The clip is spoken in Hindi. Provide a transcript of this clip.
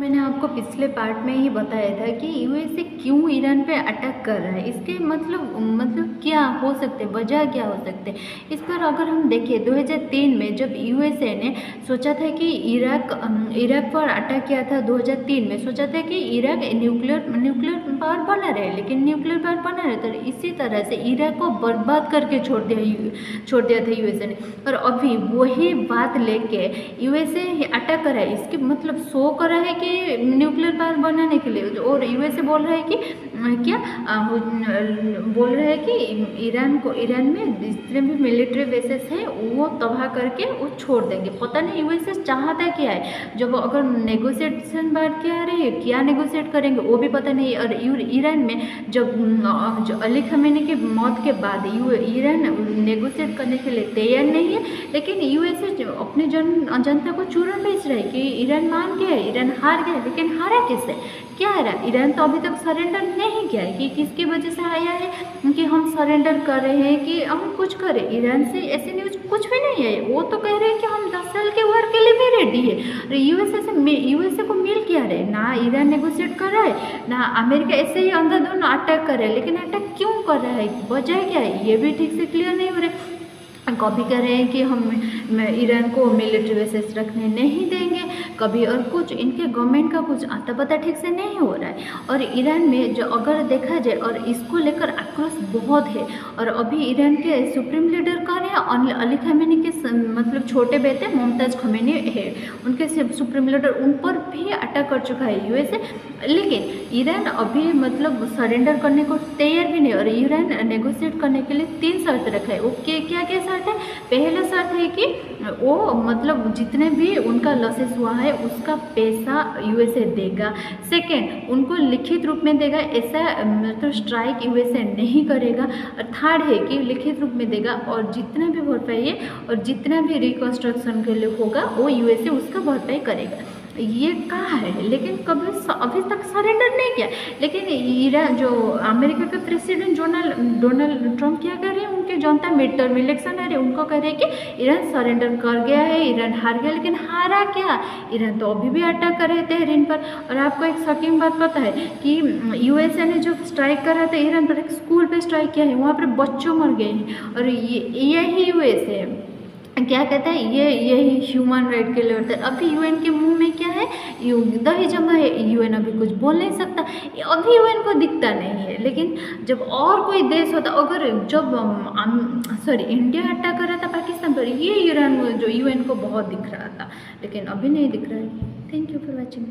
मैंने आपको पिछले पार्ट में ही बताया था कि यूएसए क्यों ईरान पे अटैक कर रहा है, इसके मतलब क्या हो सकते, वजह क्या हो सकते। इस पर अगर हम देखें 2003 में जब यूएसए ने सोचा था कि इराक पर अटैक किया था 2003 में, सोचा था कि इराक न्यूक्लियर पावर बना रहे, लेकिन न्यूक्लियर पावर बना रहे तो इसी तरह से इराक को बर्बाद करके छोड़ दिया था यूएसए ने। और अभी वही बात लेके यूएसए अटैक कर रहा है, इसके मतलब शो कर रहा है कि न्यूक्लियर पावर बनाने के लिए, और यूएसए बोल रहा है कि बोल रहा है कि ईरान में जितने भी मिलिट्री बेसेस हैं वो तबाह करके वो छोड़ देंगे। पता नहीं यूएसए चाहता क्या है। जब अगर नेगोशिएशन बात क्या रही है, क्या नेगोशिएट करेंगे वो भी पता नहीं। और ईरान में जो अली खमेनी की मौत के बाद ईरान नेगोशिएट करने के लिए तैयार नहीं है, लेकिन यूएसए अपने जनता को चूरन बेच रहा है कि ईरान मान गया है, ईरान हार गया, लेकिन हारा किससे, क्या हारा? ईरान तो अभी तक सरेंडर नहीं किया है। कि किसकी वजह से आया है कि हम सरेंडर कर रहे हैं कि हम कुछ करें? ईरान से ऐसी न्यूज कुछ भी नहीं है। वो तो कह रहे हैं कि हम 10 साल के वार के लिए भी रेडी है। यूएसए को मिल क्या रहे, ना ईरान नेगोशिएट कर रहा है, ना अमेरिका ऐसे ही अंधाधुंध अटैक कर रहा है। लेकिन अटैक क्यों कर रहा है, वजह क्या है, ये भी ठीक से क्लियर नहीं हो रहा। कभी कह रहे हैं कि हम ईरान को मिलिट्री बेसेस रखने नहीं देंगे, कभी और कुछ। इनके गवर्नमेंट का कुछ आता पता ठीक से नहीं हो रहा है। और ईरान में जो अगर देखा जाए, और इसको लेकर आक्रोश बहुत है। और अभी ईरान के सुप्रीम लीडर कौन है? अली खमेनी के मतलब छोटे बेटे मुमताज़ खमेनी है, उनके सुप्रीम लीडर, उन पर भी अटैक कर चुका है यूएसए। लेकिन ईरान अभी मतलब सरेंडर करने को तैयार भी नहीं। और ईरान नेगोशिएट करने के लिए 3 शर्त रखा है। ओके, क्या क्या शर्त है? पहला शर्त है कि वो मतलब जितने भी उनका लॉसेस हुआ है उसका पैसा यूएसए देगा। सेकेंड, उनको लिखित रूप में देगा, ऐसा मतलब स्ट्राइक यूएसए नहीं करेगा। और थर्ड है कि लिखित रूप में देगा, और जितना भी भरपाई है और जितना भी रिकंस्ट्रक्शन के लिए होगा वो यूएसए उसका भरपाई करेगा। ये कहा है, लेकिन कभी अभी तक सरेंडर नहीं किया। लेकिन ईरान जो अमेरिका के प्रेसिडेंट डोनाल्ड ट्रम्प क्या कर रहे हैं, उनके जनता मिड टर्म इलेक्शन आ रहे, उनको कह रहे हैं कि ईरान सरेंडर कर गया है, ईरान हार गया। लेकिन हारा क्या? ईरान तो अभी भी अटैक कर रहे थे ईरान पर। और आपको एक शॉकिंग बात पता है कि यूएसए ने जो स्ट्राइक करा था ईरान पर, एक स्कूल पर स्ट्राइक किया है, वहाँ पर बच्चों मर गए हैं। और यही यूएसए क्या कहता है, यही ह्यूमन राइट के लिए होता है। अभी यूएन के मुंह में क्या है, दही जमा है। यूएन अभी कुछ बोल नहीं सकता, अभी यूएन को दिखता नहीं है। लेकिन जब और कोई देश होता, अगर जब इंडिया अटैक कर रहा था पाकिस्तान पर, ये ईरान जो यूएन को बहुत दिख रहा था, लेकिन अभी नहीं दिख रहा है। Thank you for watching.